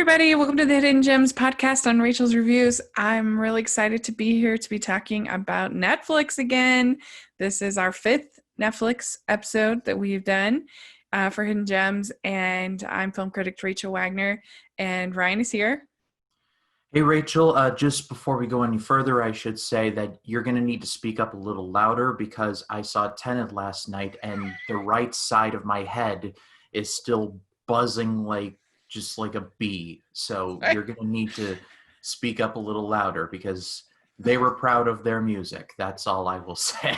everybody. Welcome to the Hidden Gems podcast on Rachel's Reviews. I'm really excited to be here to be talking about Netflix again. This is our fifth Netflix episode that we've done for Hidden Gems, and I'm film critic Rachel Wagner, and Ryan is here. Hey, Rachel, just before we go any further, I should say that you're going to need to speak up a little louder because I saw Tenet last night and the right side of my head is still buzzing just like a bee. So you're going to need to speak up a little louder because they were proud of their music. That's all I will say.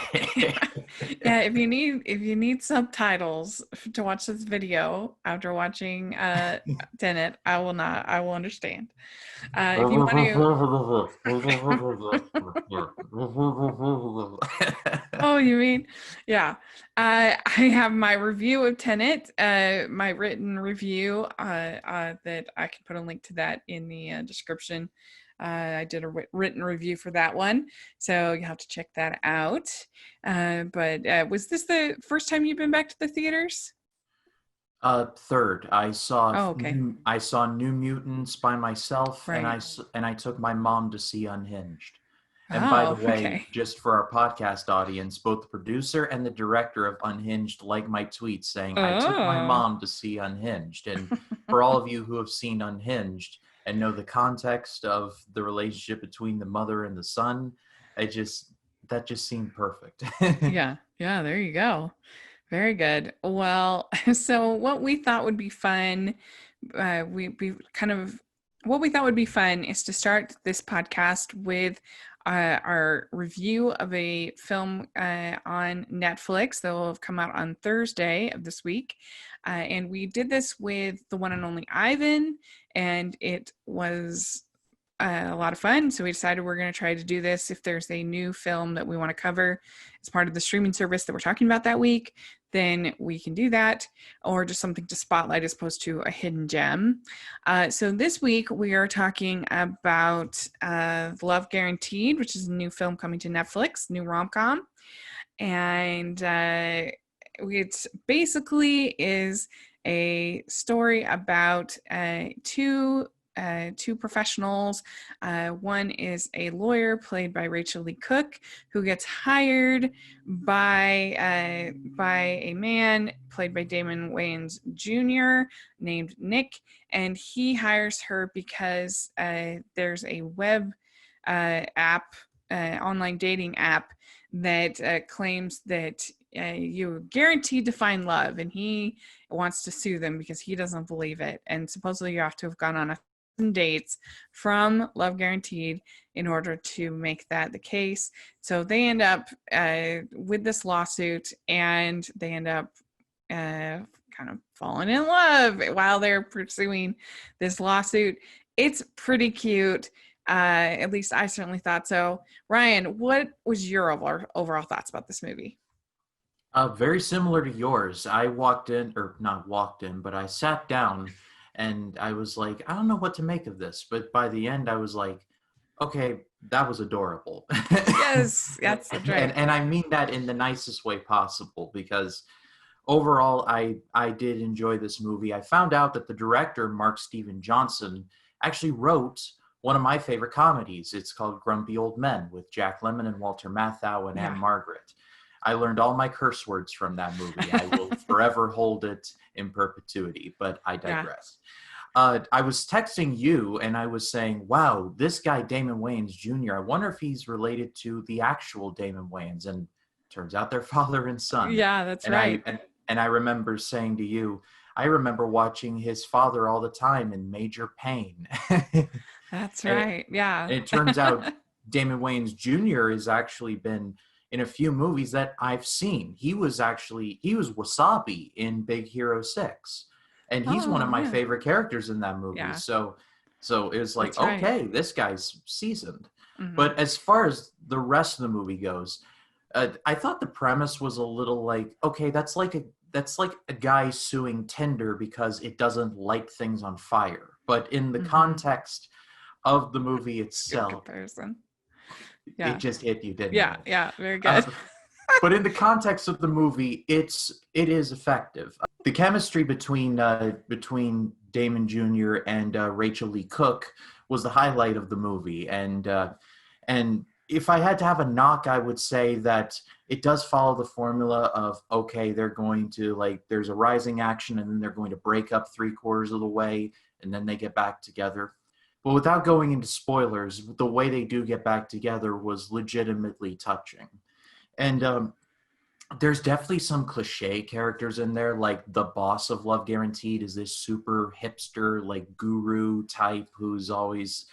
Yeah, if you need subtitles to watch this video after watching Tenet, I will understand. If you want to Oh, you mean? Yeah. I have my review of Tenet, my written review that I can put a link to that in the description. I did a written review for that one, so you have to check that out. But was this the first time you've been back to the theaters? Third, I saw Oh, okay. I saw New Mutants by myself, Right. and I took my mom to see Unhinged. And by the Oh, way, okay. just for our podcast audience, both the producer and the director of Unhinged like my tweet saying, I took my Oh. mom to see Unhinged. And for all of you who have seen Unhinged and know the context of the relationship between the mother and the son, that just seemed perfect. Yeah, there you go. Very good. Well, so what we thought would be fun, what we thought would be fun is to start this podcast with our review of a film on Netflix that will have come out on Thursday of this week. And we did this with the one and only Ivan, and it was a lot of fun. So we decided we're going to try to do this. If there's a new film that we want to cover as part of the streaming service that we're talking about that week, then we can do that, or just something to spotlight as opposed to a hidden gem. So this week we are talking about Love Guaranteed, which is a new film coming to Netflix, new rom-com. And it basically is a story about two professionals. One is a lawyer played by Rachel Lee Cook, who gets hired by a man played by Damon Wayans Jr. named Nick, and he hires her because there's a web app, online dating app that claims that you're guaranteed to find love, and he wants to sue them because he doesn't believe it. And supposedly you have to have gone on dates from Love Guaranteed in order to make that the case. So they end up with this lawsuit, and they end up kind of falling in love while they're pursuing this lawsuit. It's pretty cute. At least I certainly thought so. Ryan, what was your overall thoughts about this movie? Very similar to yours. I not walked in, but I sat down and I was like, I don't know what to make of this. But by the end, I was like, okay, that was adorable. Yes, that's right. And I mean that in the nicest way possible, because overall, I did enjoy this movie. I found out that the director, Mark Steven Johnson, actually wrote one of my favorite comedies. It's called Grumpy Old Men with Jack Lemmon and Walter Matthau and Anne Margaret. I learned all my curse words from that movie. I will forever hold it in perpetuity, but I digress. I was texting you and I was saying, wow, this guy, Damon Wayans Jr., I wonder if he's related to the actual Damon Wayans. And turns out they're father and son. Yeah, that's right. And I remember saying to you, I remember watching his father all the time in Major Pain. That's right. Yeah. And it turns out Damon Wayans Jr. has actually been in a few movies that I've seen. He was Wasabi in Big Hero 6. And he's one of my favorite characters in that movie. Yeah. So it was like, right. Okay, this guy's seasoned. Mm-hmm. But as far as the rest of the movie goes, I thought the premise was a little like, okay, that's like a guy suing Tinder because it doesn't light things on fire. But in the context of the movie itself, good comparison. Yeah. It just hit you, didn't it? Yeah, very good. But in the context of the movie, it is effective. The chemistry between Damon Jr. and Rachel Lee Cook was the highlight of the movie. And if I had to have a knock, I would say that it does follow the formula of, okay, they're going to, like, there's a rising action and then they're going to break up 3/4 of the way and then they get back together. But without going into spoilers, the way they do get back together was legitimately touching. And there's definitely some cliche characters in there, like the boss of Love Guaranteed is this super hipster, like guru type who's always,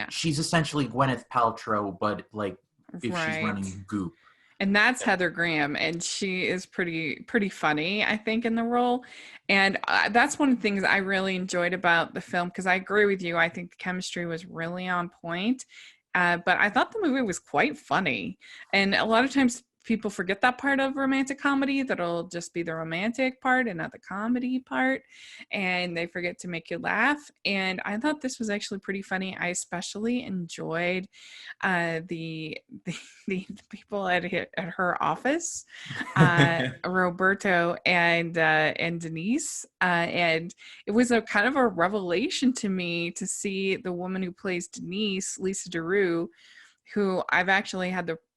she's essentially Gwyneth Paltrow, but like if she's running Goop. And that's Heather Graham, and she is pretty funny, I think, in the role. And that's one of the things I really enjoyed about the film, because I agree with you. I think the chemistry was really on point. But I thought the movie was quite funny. And a lot of times people forget that part of romantic comedy, that'll just be the romantic part and not the comedy part, and they forget to make you laugh. And I thought this was actually pretty funny. I especially enjoyed the people at her office, Roberto and Denise, and it was a kind of a revelation to me to see the woman who plays Denise, Lisa DeRue, who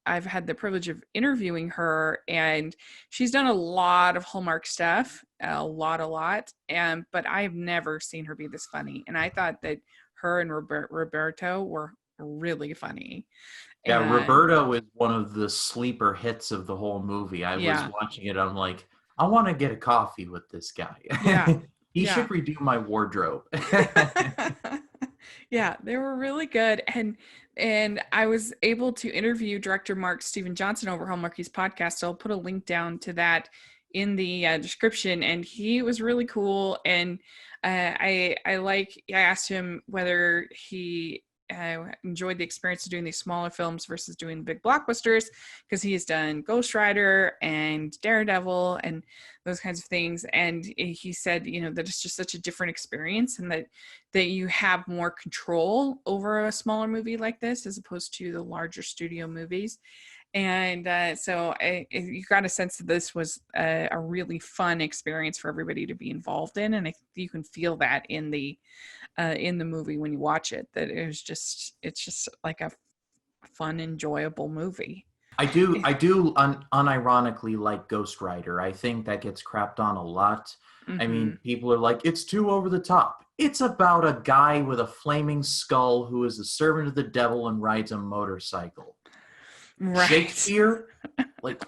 I've had the privilege of interviewing her, and she's done a lot of Hallmark stuff, a lot, but I've never seen her be this funny. And I thought that her and Roberto were really funny. Yeah, Roberto is one of the sleeper hits of the whole movie. I was watching it, I'm like, I want to get a coffee with this guy. Yeah. He should redo my wardrobe. Yeah, they were really good. And I was able to interview director Mark Steven Johnson over Hallmarkie's podcast. So I'll put a link down to that in the description. And he was really cool. And I asked him whether he enjoyed the experience of doing these smaller films versus doing big blockbusters, because he has done Ghost Rider and Daredevil and those kinds of things. And he said, that it's just such a different experience, and that you have more control over a smaller movie like this as opposed to the larger studio movies. And so you got a sense that this was a really fun experience for everybody to be involved in, and I think you can feel that in the movie when you watch it, that it's just like a fun, enjoyable movie. I do unironically like Ghost Rider. I think that gets crapped on a lot. Mm-hmm. I mean, people are like, it's too over the top. It's about a guy with a flaming skull who is the servant of the devil and rides a motorcycle. Right. Shakespeare? Like,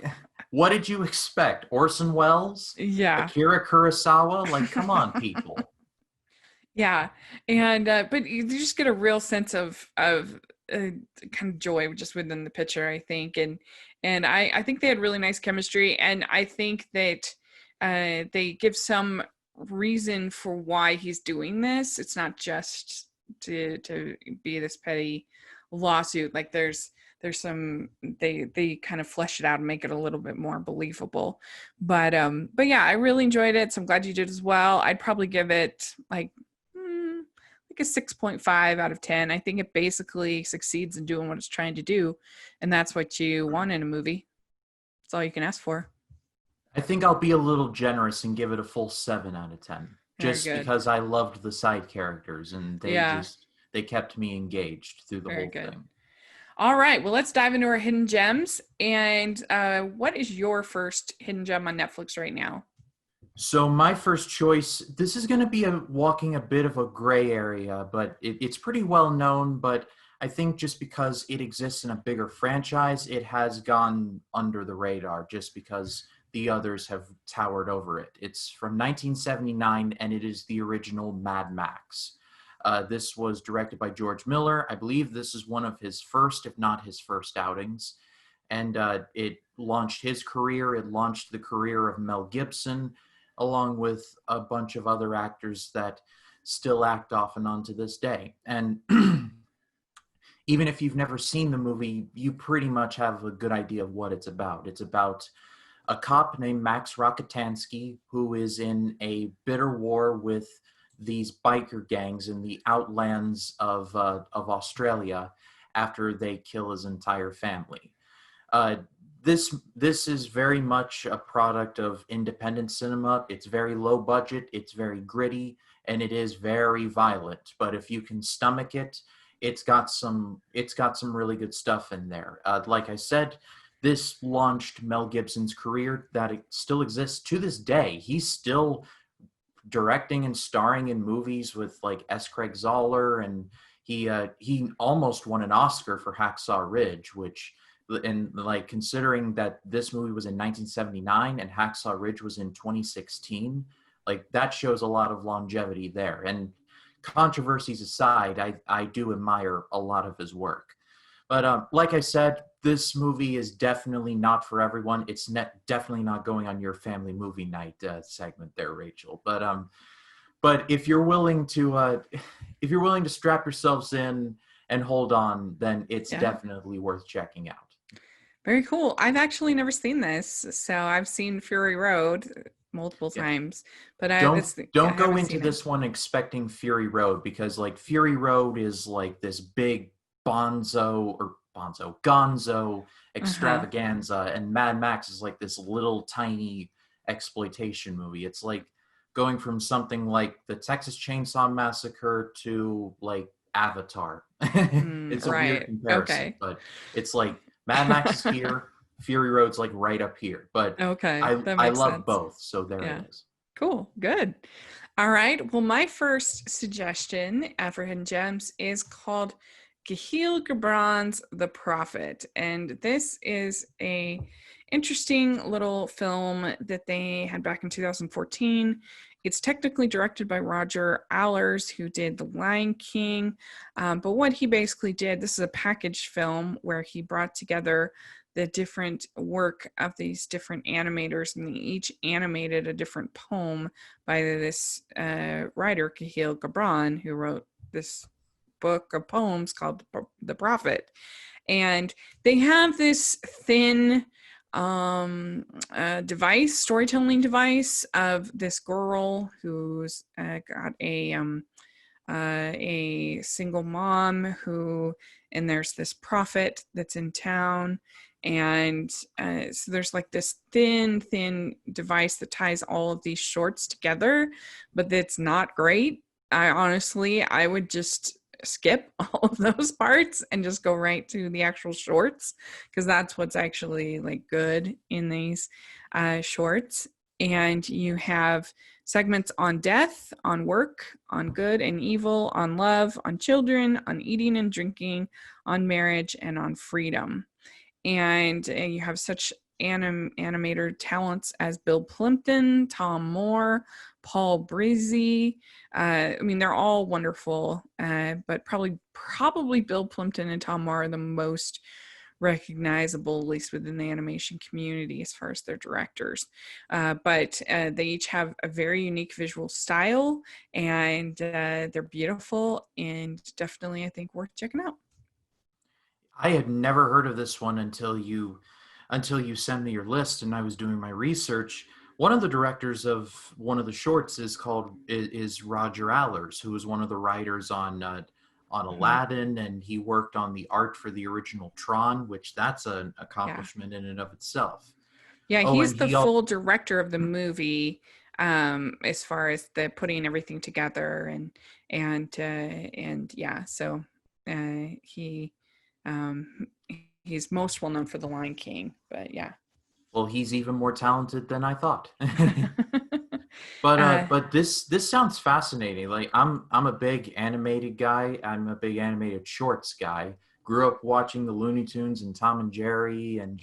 what did you expect? Orson Welles? Yeah. Akira Kurosawa? Like, come on, people. Yeah. And but you just get a real sense of kind of joy just within the picture, I think. And I think they had really nice chemistry, and I think that they give some reason for why he's doing this. It's not just to be this petty lawsuit. Like there's some, they kind of flesh it out and make it a little bit more believable. But yeah, I really enjoyed it. So I'm glad you did as well. I'd probably give it like a 6.5 out of 10. I think it basically succeeds in doing what it's trying to do. And that's what you want in a movie. That's all you can ask for. I think I'll be a little generous and give it a full 7 out of 10. Just because I loved the side characters, and they kept me engaged through the whole thing. All right, well, let's dive into our hidden gems. And what is your first hidden gem on Netflix right now? So my first choice, this is going to be walking a bit of a gray area, but it's pretty well known. But I think just because it exists in a bigger franchise, it has gone under the radar just because the others have towered over it. It's from 1979, and it is the original Mad Max. This was directed by George Miller. I believe this is one of his first, if not his first outings. And it launched his career. It launched the career of Mel Gibson, along with a bunch of other actors that still act off and on to this day. And even if you've never seen the movie, you pretty much have a good idea of what it's about. It's about a cop named Max Rokitansky who is in a bitter war with these biker gangs in the outlands of Australia after they kill his entire family. this is very much a product of independent cinema. It's very low budget, it's very gritty, and it is very violent. But if you can stomach it, it's got some really good stuff in there. Like I said, this launched Mel Gibson's career that it still exists to this day. He's still directing and starring in movies with like S. Craig Zoller, and he almost won an Oscar for Hacksaw Ridge, which, and like considering that this movie was in 1979 and Hacksaw Ridge was in 2016, like that shows a lot of longevity there. And controversies aside, I do admire a lot of his work. But like I said, this movie is definitely not for everyone. It's definitely not going on your family movie night segment there, Rachel. But if you're willing to strap yourselves in and hold on, then it's definitely worth checking out. Very cool. I've actually never seen this, so I've seen Fury Road multiple times, but don't go into this one expecting Fury Road, because like Fury Road is like this big gonzo extravaganza, and Mad Max is like this little tiny exploitation movie. It's like going from something like the Texas Chainsaw Massacre to like Avatar. It's a weird comparison, but it's like Mad Max is here, Fury Road's like right up here. But I love sense. both, so there it is. Cool, good. All right. Well, my first suggestion for Hidden Gems is called Kahlil Gibran's The Prophet, and this is a interesting little film that they had back in 2014. It's technically directed by Roger Allers, who did The Lion King, but what he basically did, this is a package film where he brought together the different work of these different animators, and they each animated a different poem by this writer, Kahlil Gibran, who wrote this book of poems called The Prophet. And they have this thin storytelling device of this girl who's got a single mom and there's this prophet that's in town. And so there's like this thin device that ties all of these shorts together, but that's not great. I would just skip all of those parts and just go right to the actual shorts, because that's what's actually like good in these shorts. And you have segments on death, on work, on good and evil, on love, on children, on eating and drinking, on marriage, and on freedom. And you have such animator talents as Bill Plimpton, Tom Moore, Paul Brizzi. They're all wonderful, but probably Bill Plimpton and Tom Moore are the most recognizable, at least within the animation community, as far as their directors. But they each have a very unique visual style, and they're beautiful, and definitely, I think, worth checking out. I had never heard of this one until you sent me your list, and I was doing my research. One of the directors of one of the shorts is Roger Allers, who was one of the writers on Aladdin, and he worked on the art for the original Tron, which that's an accomplishment in and of itself. Yeah, he's the full director of the movie, as far as the putting everything together and yeah. So he's most well known for The Lion King, but yeah. Well, he's even more talented than I thought. But this sounds fascinating. Like I'm a big animated guy. I'm a big animated shorts guy. Grew up watching the Looney Tunes and Tom and Jerry and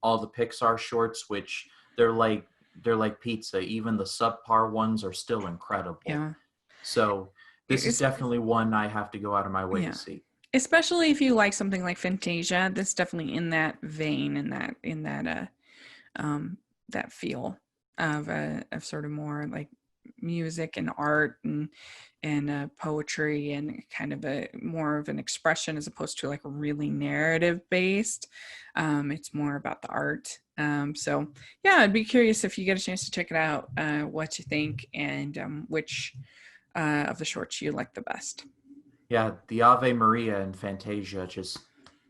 all the Pixar shorts, which they're like pizza. Even the subpar ones are still incredible. Yeah. So this is definitely one I have to go out of my way to see. Especially if you like something like Fantasia, that's definitely in that vein, in that feel of sort of more like music and art and poetry, and kind of a more of an expression as opposed to like really narrative based. It's more about the art. So yeah, I'd be curious if you get a chance to check it out, what you think, and which of the shorts you like the best. Yeah, the Ave Maria and Fantasia just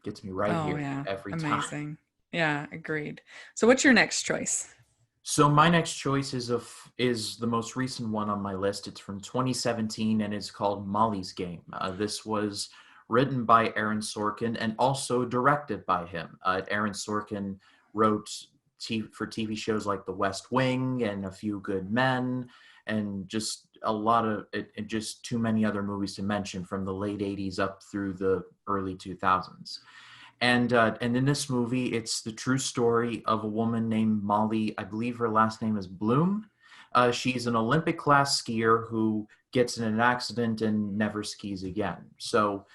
gets me right here every time. Amazing. Yeah, agreed. So what's your next choice? So my next choice is the most recent one on my list. It's from 2017 and it's called Molly's Game. This was written by Aaron Sorkin and also directed by him. Aaron Sorkin wrote for TV shows like The West Wing and A Few Good Men, and just a lot of and just too many other movies to mention from the late 80s up through the early 2000s. And in this movie, it's the true story of a woman named Molly. I believe her last name is Bloom. She's an Olympic class skier who gets in an accident and never skis again. So,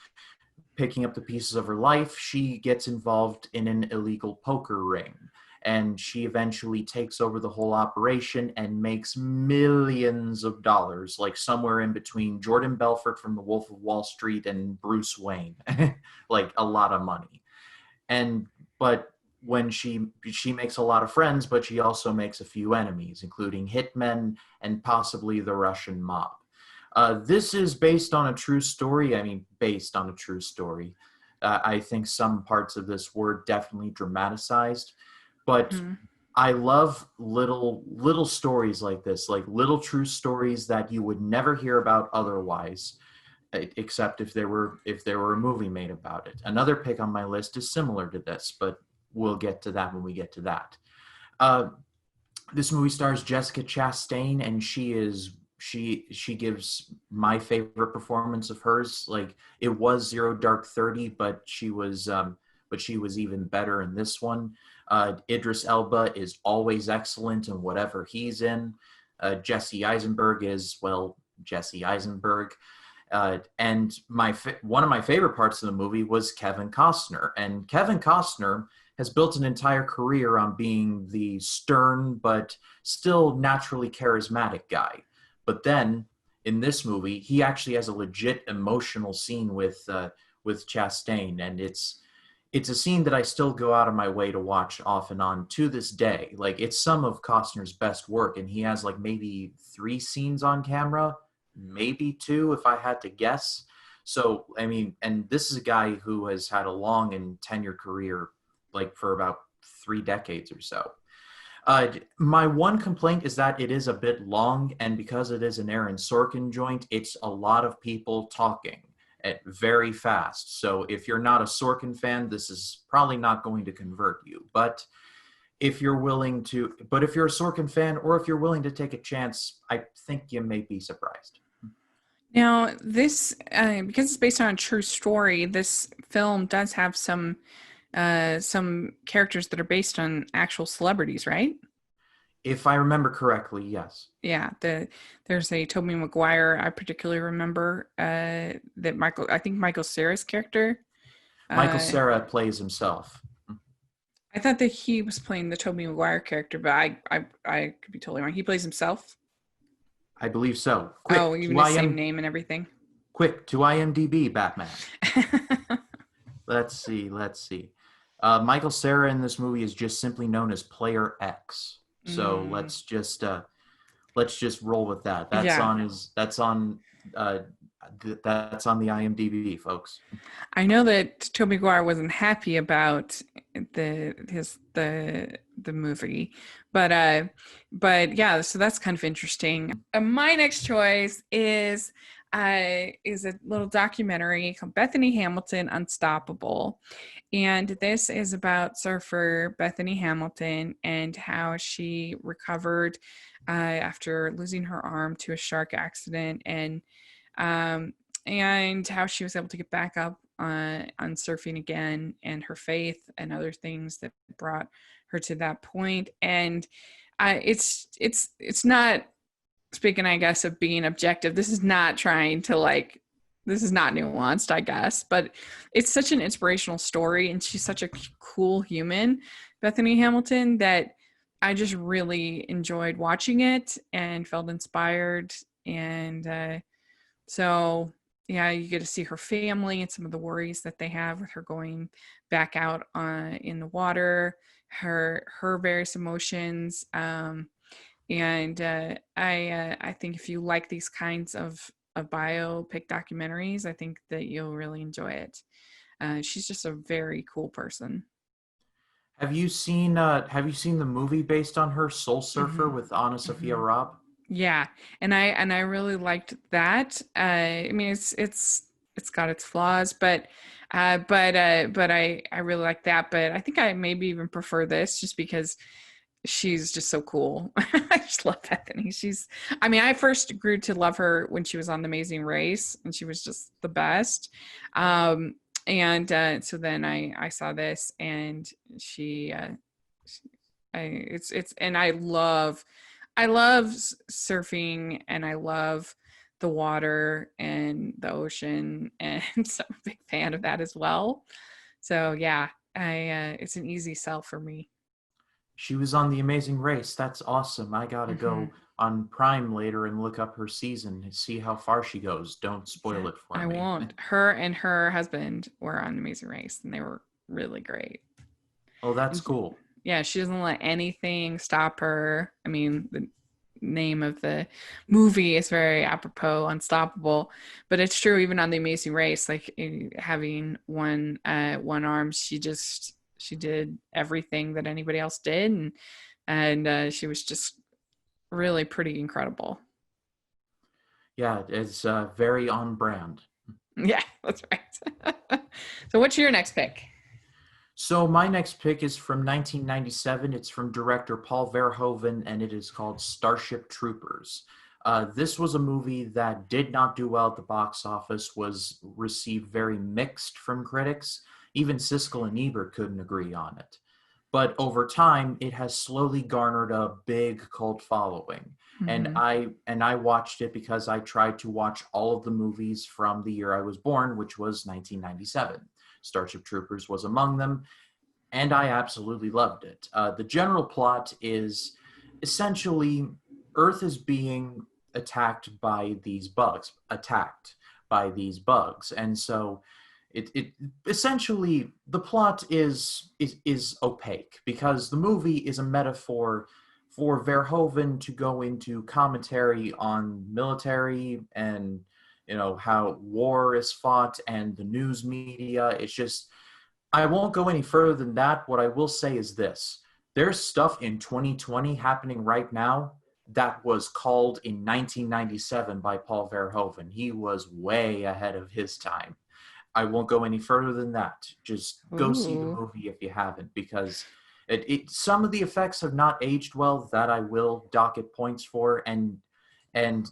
picking up the pieces of her life, she gets involved in an illegal poker ring. And she eventually takes over the whole operation and makes millions of dollars, like somewhere in between Jordan Belfort from The Wolf of Wall Street and Bruce Wayne, like a lot of money. And but when she makes a lot of friends, but she also makes a few enemies, including hitmen and possibly the Russian mob. This is based on a true story. I mean, based on a true story. I think some parts of this were definitely dramatized, but Mhm. I love little stories like this, like little true stories that you would never hear about otherwise, except if there were a movie made about it. Another pick on my list is similar to this, but we'll get to that when we get to that. Uh, this movie stars Jessica Chastain, and she gives my favorite performance of hers. Like, it was Zero Dark 30, but she was even better in this one. Idris Elba is always excellent in whatever he's in. Jesse Eisenberg is, well, Jesse Eisenberg. And one of my favorite parts of the movie was Kevin Costner. And Kevin Costner has built an entire career on being the stern but still naturally charismatic guy. But then in this movie, he actually has a legit emotional scene with Chastain, and it's a scene that I still go out of my way to watch off and on to this day. Like, it's some of Costner's best work, and he has like maybe 3 scenes on camera, maybe 2 if I had to guess. So, I mean, and this is a guy who has had a long and tenured career, like for about 3 decades or so. My one complaint is that it is a bit long, and because it is an Aaron Sorkin joint, it's a lot of people talking very fast. So if you're not a Sorkin fan, this is probably not going to convert you. But if you're a Sorkin fan, or if you're willing to take a chance, I think you may be surprised. Now, this because it's based on a true story, this film does have some characters that are based on actual celebrities, right? If I remember correctly, yes. Yeah, there's a Tobey Maguire I particularly remember that I think Michael Cera's character. Michael Uh, Cera plays himself. I thought that he was playing the Tobey Maguire character, but I could be totally wrong. He plays himself. I believe so. Oh, even his same name and everything. Quick to IMDb, Batman. Let's see. Michael Cera in this movie is just simply known as Player X. So Mm, let's just roll with that. yeah, Uh, that's on the IMDb, folks. I know that Tobey Maguire wasn't happy about the movie, but yeah, so that's kind of interesting. My next choice is a little documentary called Bethany Hamilton Unstoppable. And this is about surfer Bethany Hamilton and how she recovered after losing her arm to a shark accident, um, and how she was able to get back up on surfing again, and her faith and other things that brought her to that point. And it's not, speaking, I guess, of being objective, this is not trying to like, this is not nuanced, I guess, but it's such an inspirational story, and she's such a cool human, Bethany Hamilton, that I just really enjoyed watching it and felt inspired. And so, yeah, you get to see her family and some of the worries that they have with her going back out in the water, her various emotions. And I think if you like these kinds of biopic documentaries, I think that you'll really enjoy it. She's just a very cool person. Have you seen the movie based on her, Soul Surfer, Hmm. with Anna Sophia Hmm. Robb? Yeah, and I really liked that. I mean, it's got its flaws, but I really like that. But I think I maybe even prefer this just because she's just so cool. I just love Bethany. I mean, I first grew to love her when she was on The Amazing Race, and she was just the best. Um, and so then I saw this, and she, and I love surfing, and I love the water and the ocean, and so I'm a big fan of that as well. So yeah, I it's an easy sell for me. She was on The Amazing Race. That's awesome. I gotta Hmm. go on Prime later and look up her season and see how far she goes. Don't Yeah, spoil it for I me. won't. Her and her husband were on Amazing Race, and they were really great. Oh, that's And cool. yeah, she doesn't let anything stop her. I mean, the name of the movie is very apropos, unstoppable. But it's true even on The Amazing Race, like having one arm, she did everything that anybody else did, and she was just really pretty incredible. Yeah, it's very on brand. Yeah, that's right. So, what's your next pick? So my next pick is from 1997. It's from director Paul Verhoeven, and it is called Starship Troopers. This was a movie that did not do well at the box office, was received very mixed from critics. Even Siskel and Ebert couldn't agree on it. But over time, it has slowly garnered a big cult following. And Mm-hmm. I watched it because I tried to watch all of the movies from the year I was born, which was 1997. Starship Troopers was among them, and I absolutely loved it. The general plot is essentially Earth is being attacked by these bugs, and so it essentially the plot is opaque because the movie is a metaphor for Verhoeven to go into commentary on military and how war is fought and the news media. It's just I won't go any further than that. What I will say is this: there's stuff in 2020 happening right now that was called in 1997 by Paul Verhoeven. He was way ahead of his time. I won't go any further than that. Just go see the Ooh. movie if you haven't, because some of the effects have not aged well. That I will docket points for, and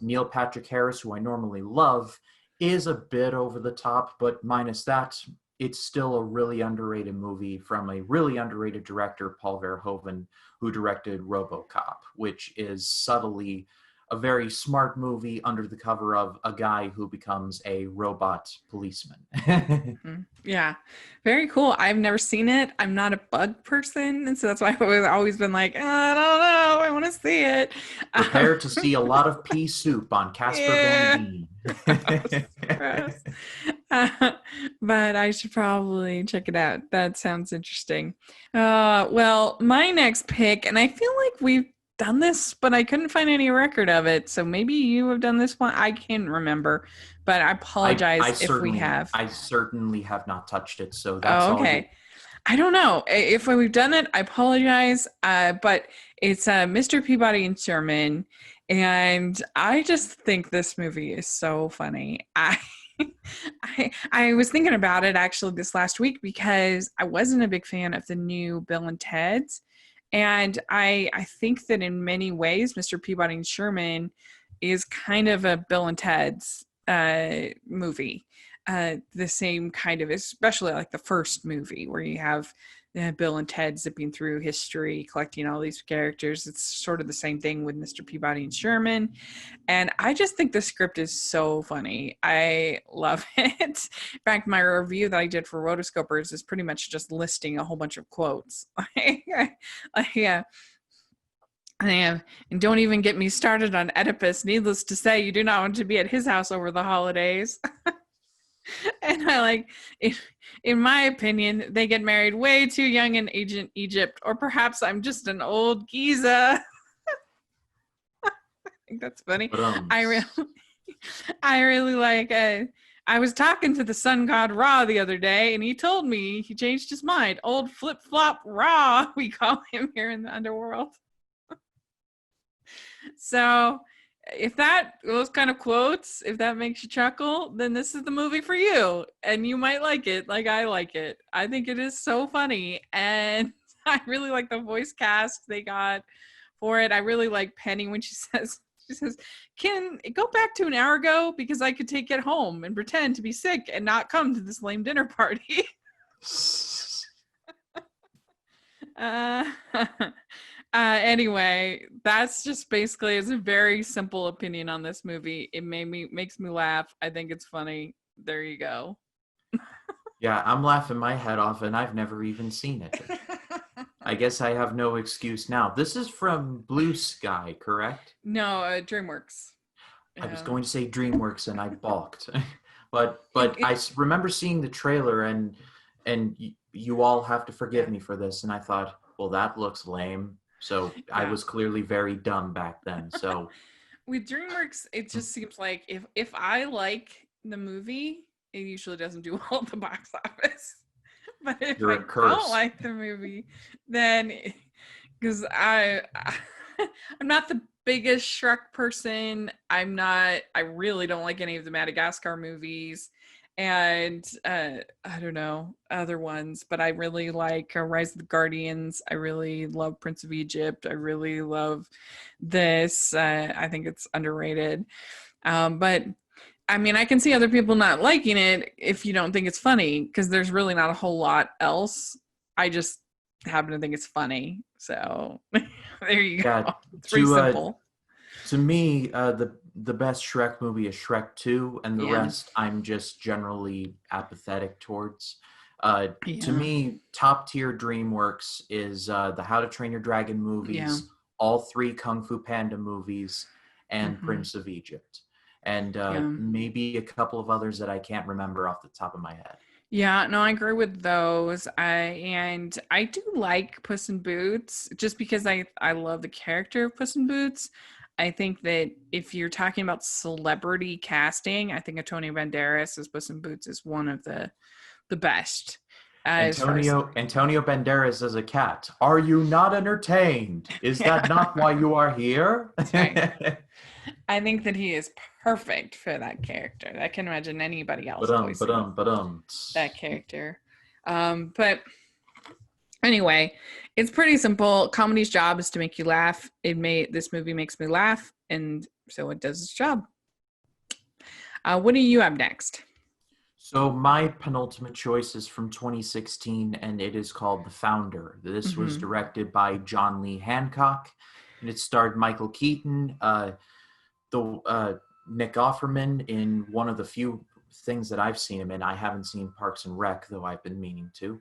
Neil Patrick Harris, who I normally love, is a bit over the top, but minus that, it's still a really underrated movie from a really underrated director, Paul Verhoeven, who directed RoboCop, which is subtly a very smart movie under the cover of a guy who becomes a robot policeman. Mhm. Yeah, very cool. I've never seen it. I'm not a bug person, and so that's why I've always been like, I don't know, I want to see it. Um, Prepare to see a lot of pea soup on Casper Van yeah, Dien. gross, gross. Uh, but I should probably check it out. That sounds interesting. Well, my next pick, and I feel like we've done this, but I couldn't find any record of it. So maybe you have done this one. I can't remember, but I I apologize if we certainly have. I certainly have not touched it, so that's Oh, all you. okay. I don't know if we've done it. I apologize, but it's Mr. Peabody and Sherman, and I just think this movie is so funny. I was thinking about it actually this last week because I wasn't a big fan of the new Bill and Ted's, and I think that in many ways, Mr. Peabody and Sherman is kind of a Bill and Ted's movie. The same kind of, especially like the first movie where you have Bill and Ted zipping through history, collecting all these characters. It's sort of the same thing with Mr. Peabody and Sherman. And I just think the script is so funny. I love it. In fact, my review that I did for Rotoscopers is pretty much just listing a whole bunch of quotes. Yeah. And don't even get me started on Oedipus. Needless to say, you do not want to be at his house over the holidays. And I like, in my opinion, they get married way too young in ancient Egypt, or perhaps I'm just an old Giza. I think that's funny. But I really, I really like. I was talking to the sun god Ra the other day, and he told me he changed his mind. Old flip flop Ra, we call him here in the underworld. So, if those kind of quotes, if that makes you chuckle, then this is the movie for you, and you might like it, like I like it. I think it is so funny, and I really like the voice cast they got for it. I really like Penny when she says, can it go back to an hour ago because I could take it home and pretend to be sick and not come to this lame dinner party. Anyway, that's just basically, it's a very simple opinion on this movie. It makes me laugh. I think it's funny. There you go. Yeah, I'm laughing my head off, and I've never even seen it. I guess I have no excuse now. This is from Blue Sky, correct? No, DreamWorks. I was going to say DreamWorks, and I balked. but I remember seeing the trailer, and you all have to forgive me for this. And I thought, well, that looks lame. So yeah. I was clearly very dumb back then. So with DreamWorks, it just seems like if I like the movie, it usually doesn't do well at the box office. But if don't like the movie, then because I'm not the biggest Shrek person. I really don't like any of the Madagascar movies, and I don't know other ones, but I really like Rise of the Guardians. I really love Prince of Egypt. I really love this. I think it's underrated. But I mean, I can see other people not liking it if you don't think it's funny, because there's really not a whole lot else. I just happen to think it's funny. So there you go. It's pretty simple. To me, the best Shrek movie is Shrek 2, and the rest I'm just generally apathetic towards. To me, top tier DreamWorks is the How to Train Your Dragon movies, all 3 Kung Fu Panda movies, and Prince of Egypt. And maybe a couple of others that I can't remember off the top of my head. Yeah, no, I agree with those. And I do like Puss in Boots just because I love the character of Puss in Boots. I think that if you're talking about celebrity casting, I think Antonio Banderas as Puss in Boots is one of the best. Antonio Banderas as a cat. Are you not entertained? Is that not why you are here? Right. I think that he is perfect for that character. I can imagine anybody else voicing that character. But anyway, it's pretty simple. Comedy's job is to make you laugh. This movie makes me laugh, and so it does its job. What do you have next? So my penultimate choice is from 2016, and it is called The Founder. This was directed by John Lee Hancock, and it starred Michael Keaton, Nick Offerman in one of the few things that I've seen him in. I haven't seen Parks and Rec, though I've been meaning to.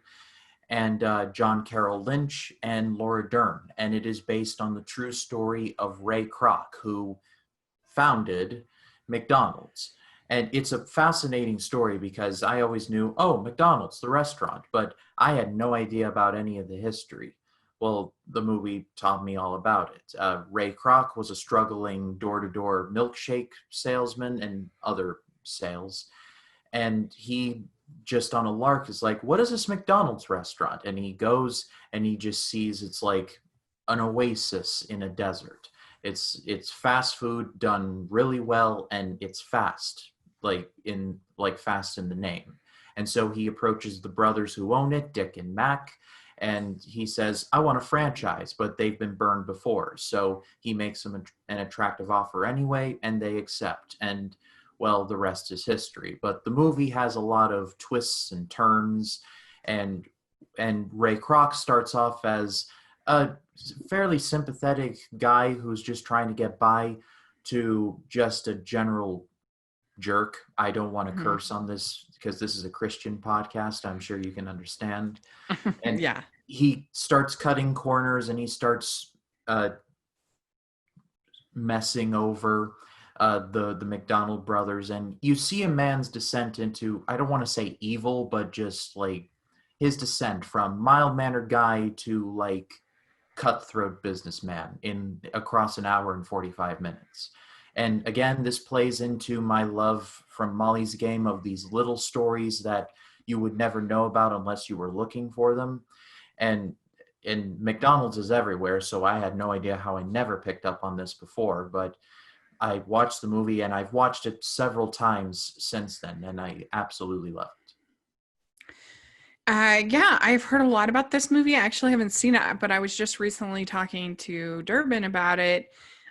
And John Carroll Lynch and Laura Dern. And it is based on the true story of Ray Kroc, who founded McDonald's. And it's a fascinating story because I always knew, McDonald's, the restaurant, but I had no idea about any of the history. Well, the movie taught me all about it. Ray Kroc was a struggling door-to-door milkshake salesman and other sales. And he just on a lark is like, what is this McDonald's restaurant? And he goes and he just sees it's like an oasis in a desert. It's fast food done really well, and it's fast, fast in the name. And so he approaches the brothers who own it, Dick and Mac, and he says, I want a franchise, but they've been burned before. So he makes them an attractive offer anyway, and they accept. And, well, the rest is history. But the movie has a lot of twists and turns, and Ray Kroc starts off as a fairly sympathetic guy who's just trying to get by to just a general jerk. I don't want to curse on this because this is a Christian podcast. I'm sure you can understand. And he starts cutting corners, and he starts messing over the McDonald brothers. And you see a man's descent into, I don't want to say evil, but just like his descent from mild-mannered guy to like cutthroat businessman in across an hour and 45 minutes. And again, this plays into my love from Molly's Game of these little stories that you would never know about unless you were looking for them. And McDonald's is everywhere, so I had no idea how I never picked up on this before, but I watched the movie and I've watched it several times since then, and I absolutely love it. Yeah, I've heard a lot about this movie. I actually haven't seen it, but I was just recently talking to Durbin about it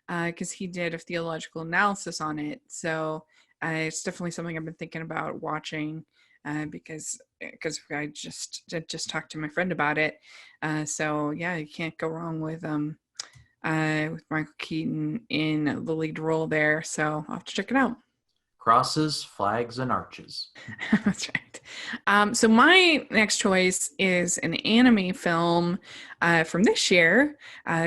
because he did a theological analysis on it. So it's definitely something I've been thinking about watching because I just talked to my friend about it. So yeah, you can't go wrong with Michael Keaton in the lead role there. So I'll have to check it out. Crosses, flags, and arches. That's right. So my next choice is an anime film from this year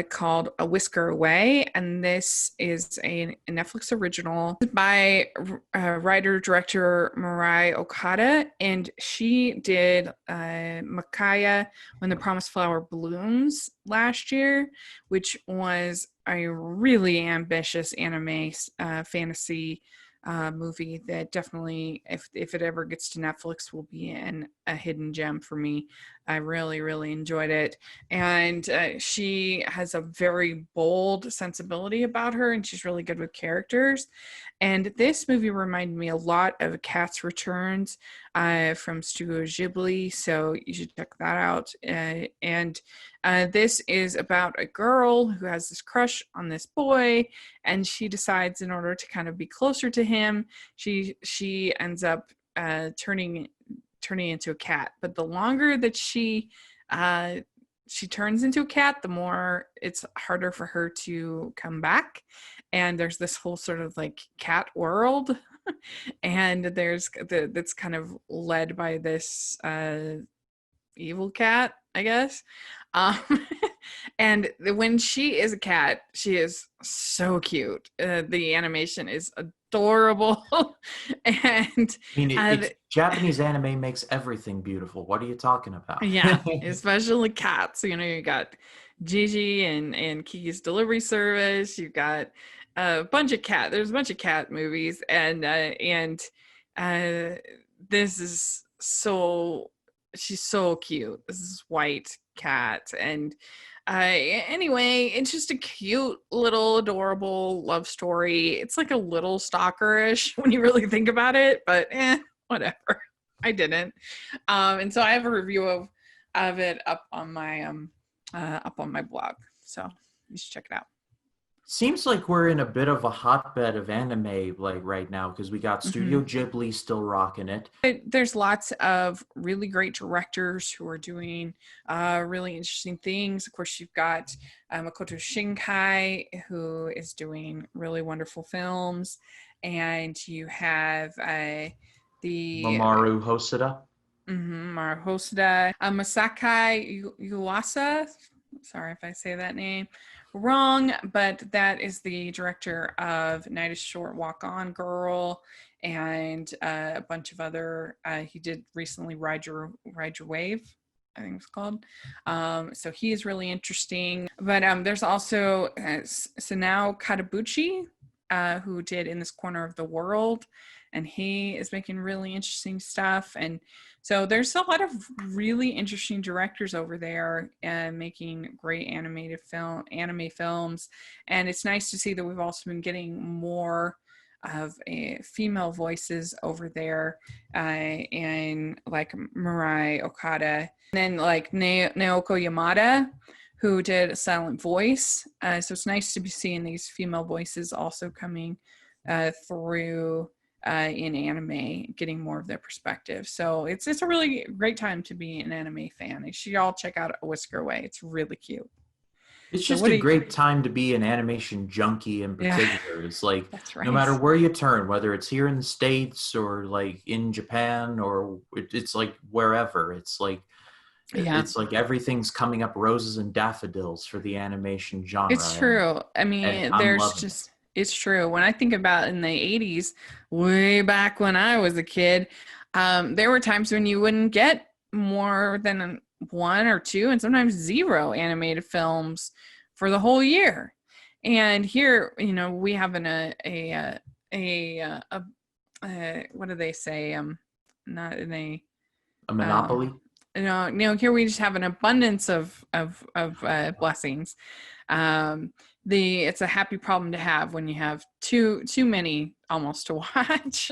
called A Whisker Away, and this is a Netflix original by writer-director Mirai Okada, and she did Makaya When the Promised Flower Blooms last year, which was a really ambitious anime fantasy movie that definitely, if it ever gets to Netflix, will be a hidden gem for me. I really enjoyed it, and she has a very bold sensibility about her, and she's really good with characters. And this movie reminded me a lot of Cat's Returns from Studio Ghibli, so you should check that out. And this is about a girl who has this crush on this boy, and she decides, in order to kind of be closer to him, she ends up turning into a cat. But the longer that she turns into a cat, the more it's harder for her to come back. And there's this whole sort of like cat world, and that's kind of led by this evil cat, I guess. Um, and when she is a cat, she is so cute. The animation is adorable. And I mean, it's Japanese anime makes everything beautiful. What are you talking about? yeah, especially cats. You got Gigi and Kiki's Delivery Service. You've got there's a bunch of cat movies, and this is she's so cute. This is white cat, and anyway, it's just a cute little adorable love story. It's like a little stalkerish when you really think about it, but whatever. I didn't. And so I have a review of it up on my blog, so you should check it out. Seems like we're in a bit of a hotbed of anime like right now, because we got Studio Ghibli still rocking it. There's lots of really great directors who are doing really interesting things. Of course, you've got Makoto Shinkai, who is doing really wonderful films, and you have the Mamoru Hosoda. Mamoru Hosoda, Masakai Yuasa. Sorry if I say that name wrong, but that is the director of Night is Short, Walk On Girl, and a bunch of other. He did recently Ride Your Wave, I think it's called. So he is really interesting. But there's also Sanao Katabuchi, who did In This Corner of the World, and he is making really interesting stuff. And so there's a lot of really interesting directors over there making great anime films. And it's nice to see that we've also been getting more of female voices over there, and like Mirai Okada, and then like Naoko Yamada, who did Silent Voice. So it's nice to be seeing these female voices also coming through in anime, getting more of their perspective. So it's a really great time to be an anime fan. You should all check out A Whisker Away. It's really cute. It's just a great time to be an animation junkie in particular. Yeah. It's like, right. No matter where you turn, whether it's here in the States or like in Japan, or it's like wherever, it's like everything's coming up roses and daffodils for the animation genre. It's true. I mean, it's true. When I think about in the 80s, way back when I was a kid, there were times when you wouldn't get more than one or two and sometimes zero animated films for the whole year. And here, we have what do they say? Not in a A um, monopoly. here we just have an abundance of blessings. Um, it's a happy problem to have when you have too many almost to watch.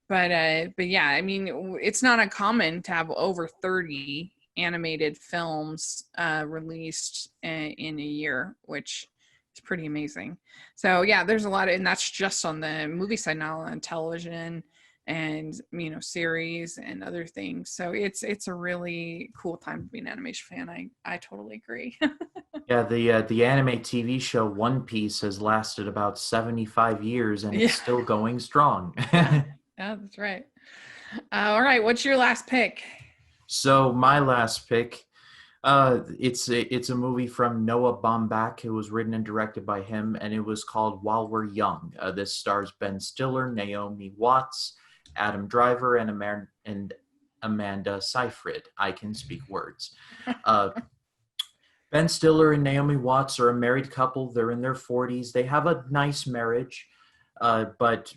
But yeah, I mean, it's not uncommon to have over 30 animated films released in a year, which is pretty amazing. So yeah, there's a lot of, and that's just on the movie side, not on television and series and other things. So it's a really cool time to be an animation fan. I totally agree. Yeah, the anime TV show One Piece has lasted about 75 years and Yeah, it's still going strong. yeah, yeah, that's right. All right, what's your last pick? So my last pick, it's a movie from Noah Baumbach. It was written and directed by him, and it was called While We're Young. This stars Ben Stiller, Naomi Watts, Adam Driver, and Amanda Seyfried. I can speak words. Uh, Ben Stiller and Naomi Watts are a married couple. They're in their 40s. They have a nice marriage, but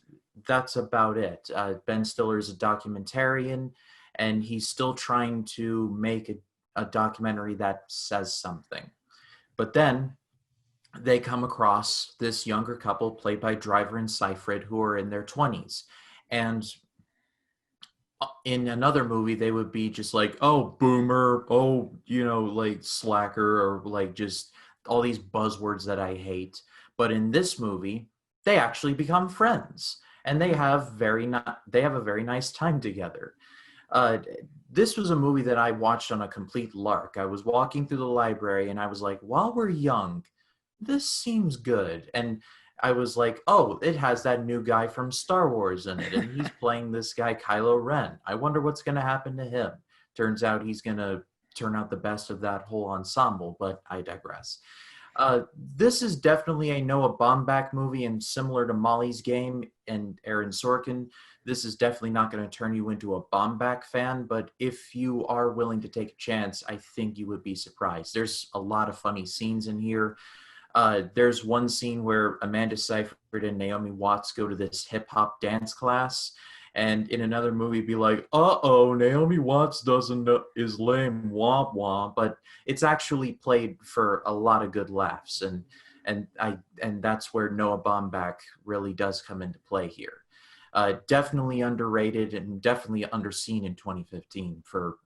that's about it. Ben Stiller is a documentarian, and he's still trying to make a documentary that says something. But then they come across this younger couple played by Driver and Seyfried who are in their 20s. And in another movie they would be just like, oh, boomer, oh, like slacker, or like just all these buzzwords that I hate. But in this movie they actually become friends, and they have a very nice time together. uh, this was a movie that I watched on a complete lark. I was walking through the library and I was like, while we're young, this seems good. And I was like, oh, it has that new guy from Star Wars in it, and he's playing this guy Kylo Ren. I wonder what's going to happen to him. Turns out he's going to turn out the best of that whole ensemble, but I digress. This is definitely a Noah Baumbach movie, and similar to Molly's Game and Aaron Sorkin, this is definitely not going to turn you into a Baumbach fan, but if you are willing to take a chance, I think you would be surprised. There's a lot of funny scenes in here. There's one scene where Amanda Seyfried and Naomi Watts go to this hip hop dance class, and in another movie be like, uh-oh, Naomi Watts doesn't know, is lame, womp womp, but it's actually played for a lot of good laughs, and that's where Noah Baumbach really does come into play here. Definitely underrated and definitely underseen in 2015 for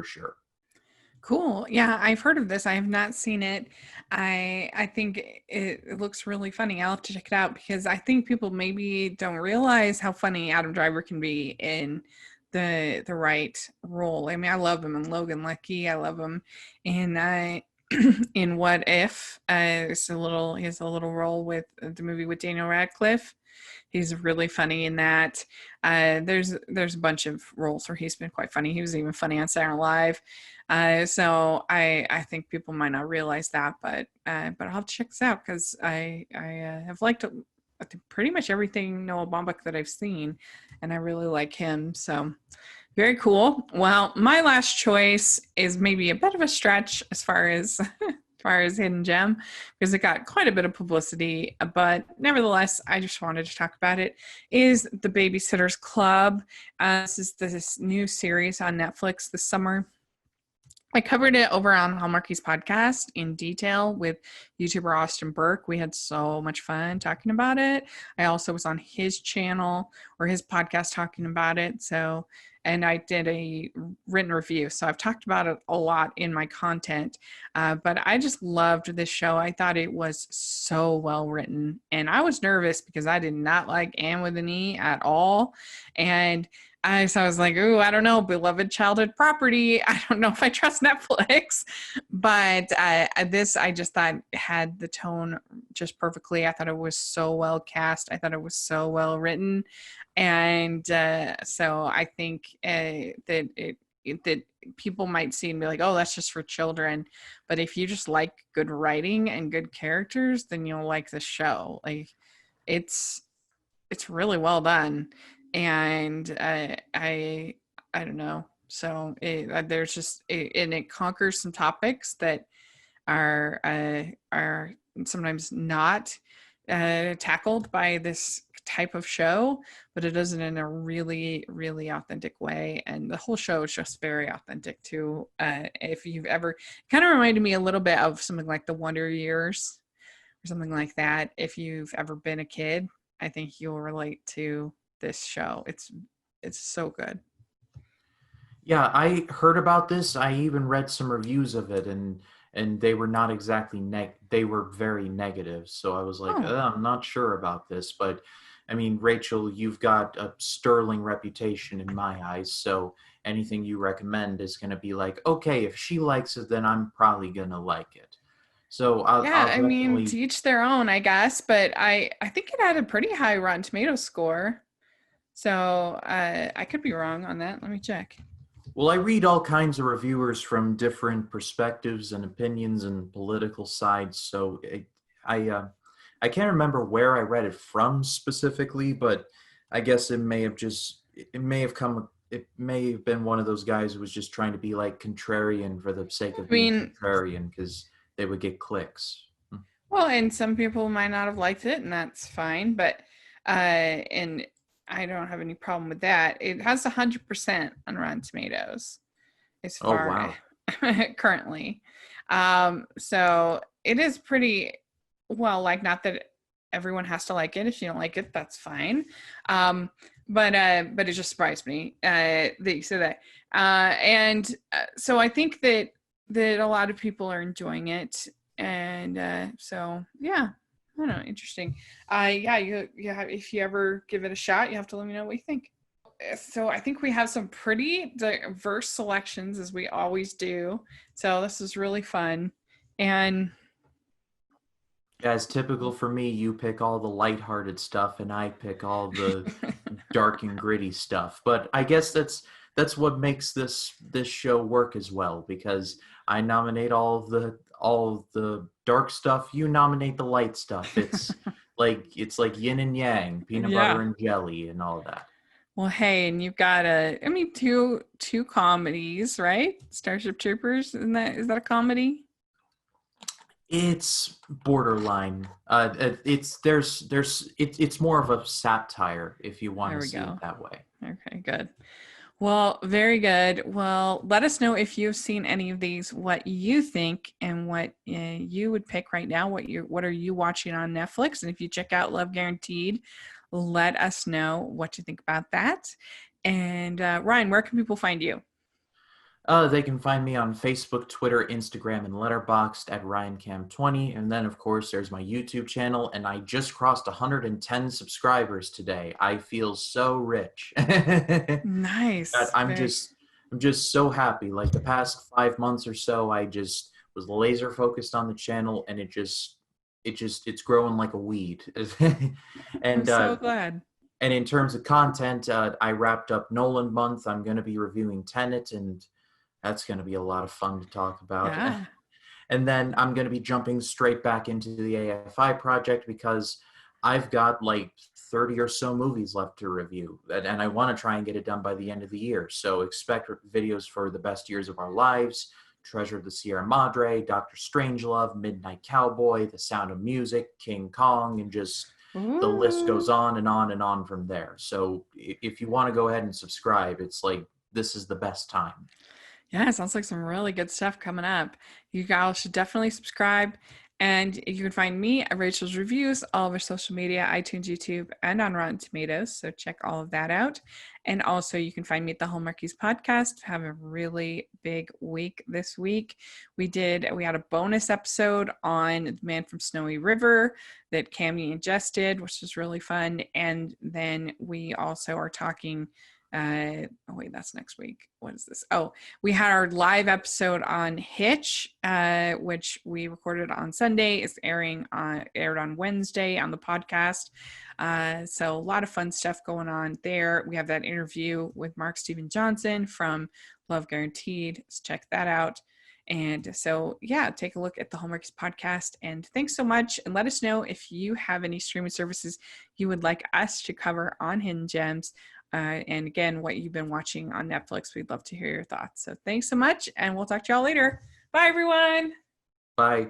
sure. Cool. Yeah, I've heard of this. I have not seen it. I think it looks really funny. I'll have to check it out because I think people maybe don't realize how funny Adam Driver can be in the right role. I mean, I love him in Logan Lucky. I love him in in What If. He has a little role with the movie with Daniel Radcliffe. He's really funny in that. There's a bunch of roles where he's been quite funny. He was even funny on Saturday Night Live. So I think people might not realize that, but I'll have to check this out because I have liked I think pretty much everything Noah Baumbach that I've seen, and I really like him. So very cool. Well, my last choice is maybe a bit of a stretch as far as Hidden Gem because it got quite a bit of publicity, but nevertheless, I just wanted to talk about it. Is the Babysitters Club? This is this new series on Netflix this summer. I covered it over on Hallmarky's podcast in detail with YouTuber Austin Burke. We had so much fun talking about it. I also was on his channel or his podcast talking about it. So, and I did a written review. So I've talked about it a lot in my content. But I just loved this show. I thought it was so well written. And I was nervous because I did not like Anne with an E at all. And so I was like, ooh, I don't know, beloved childhood property. I don't know if I trust Netflix. But this, I just thought had the tone just perfectly. I thought it was so well cast. I thought it was so well written. And so I think that people might see and be like, oh, that's just for children. But if you just like good writing and good characters, then you'll like the show. Like it's really well done. And I don't know. So there's just and it conquers some topics that are sometimes not tackled by this type of show, but it does it in a really, really authentic way. And the whole show is just very authentic too. If you've ever, kind of reminded me a little bit of something like The Wonder Years or something like that. If you've ever been a kid, I think you'll relate to this show. It's so good. Yeah, I heard about this. I even read some reviews of it, and they were not exactly they were very negative. So I was like, Oh, I'm not sure about this. But I mean, Rachel, you've got a sterling reputation in my eyes. So anything you recommend is going to be like, okay, if she likes it, then I'm probably going to like it. So yeah. I'll I mean, definitely. to each their own, I guess. But I think it had a pretty high Rotten Tomatoes score. So I could be wrong on that. Let me check. Well, I read all kinds of reviewers from different perspectives and opinions and political sides. So I can't remember where I read it from specifically, but I guess it may have come it may have been one of those guys who was just trying to be like contrarian for the sake of I being mean, contrarian because they would get clicks. well, and some people might not have liked it, and that's fine. But and I don't have any problem with that. It has 100% on Rotten Tomatoes as Oh far wow. currently. So it is pretty well. Like, not that everyone has to like it. If you don't like it, that's fine. Um, but it just surprised me that you said that. And so I think that a lot of people are enjoying it, and so yeah. I don't know, interesting. Yeah, you have, if you ever give it a shot, you have to let me know what you think. So I think we have some pretty diverse selections, as we always do. So this is really fun. And As typical for me, you pick all the lighthearted stuff and I pick all the dark and gritty stuff. But I guess that's what makes this show work as well, because I nominate all of the dark stuff, you nominate the light stuff. It's like yin and yang, peanut butter yeah. and jelly and all that. Well, hey, and you've got two comedies, right? Starship Troopers, is that a comedy? It's borderline. It's more of a satire if you want There to we see it go. that way. Okay, good. Well, very good. Well, let us know if you've seen any of these, what you think, and what you would pick right now. What are you watching on Netflix? And if you check out Love Guaranteed, let us know what you think about that. And Ryan, where can people find you? They can find me on Facebook, Twitter, Instagram, and Letterboxd at RyanCam20. And then, of course, there's my YouTube channel. And I just crossed 110 subscribers today. I feel so rich. Nice. I'm Very. just so happy. Like the past 5 months or so, I just was laser focused on the channel, and it's growing like a weed. I'm and so glad. and in terms of content, I wrapped up Nolan month. I'm going to be reviewing Tenet, and that's going to be a lot of fun to talk about. Yeah. And then I'm going to be jumping straight back into the AFI project because I've got like 30 or so movies left to review. And I want to try and get it done by the end of the year. So expect videos for The Best Years of Our Lives, Treasure of the Sierra Madre, Doctor Strangelove, Midnight Cowboy, The Sound of Music, King Kong, and just the list Ooh. goes on and on and on from there. So if you want to go ahead and subscribe, it's like this is the best time. Yeah, it sounds like some really good stuff coming up. You guys should definitely subscribe. And you can find me at Rachel's Reviews, all over social media, iTunes, YouTube, and on Rotten Tomatoes. So check all of that out. And also, you can find me at the Hallmarkies Podcast. Have a really big week this week. We had a bonus episode on The Man from Snowy River that Cammy ingested, which was really fun. And then we also are talking. Oh wait, that's next week. What is this? Oh, we had our live episode on Hitch, which we recorded on Sunday. It's aired on Wednesday on the podcast. So a lot of fun stuff going on there. We have that interview with Mark Steven Johnson from Love Guaranteed. So check that out. And so, yeah, take a look at the Hallmarkies Podcast. And thanks so much. And let us know if you have any streaming services you would like us to cover on Hidden Gems. And again, what you've been watching on Netflix. We'd love to hear your thoughts. So thanks so much, and we'll talk to y'all later. Bye, everyone. Bye.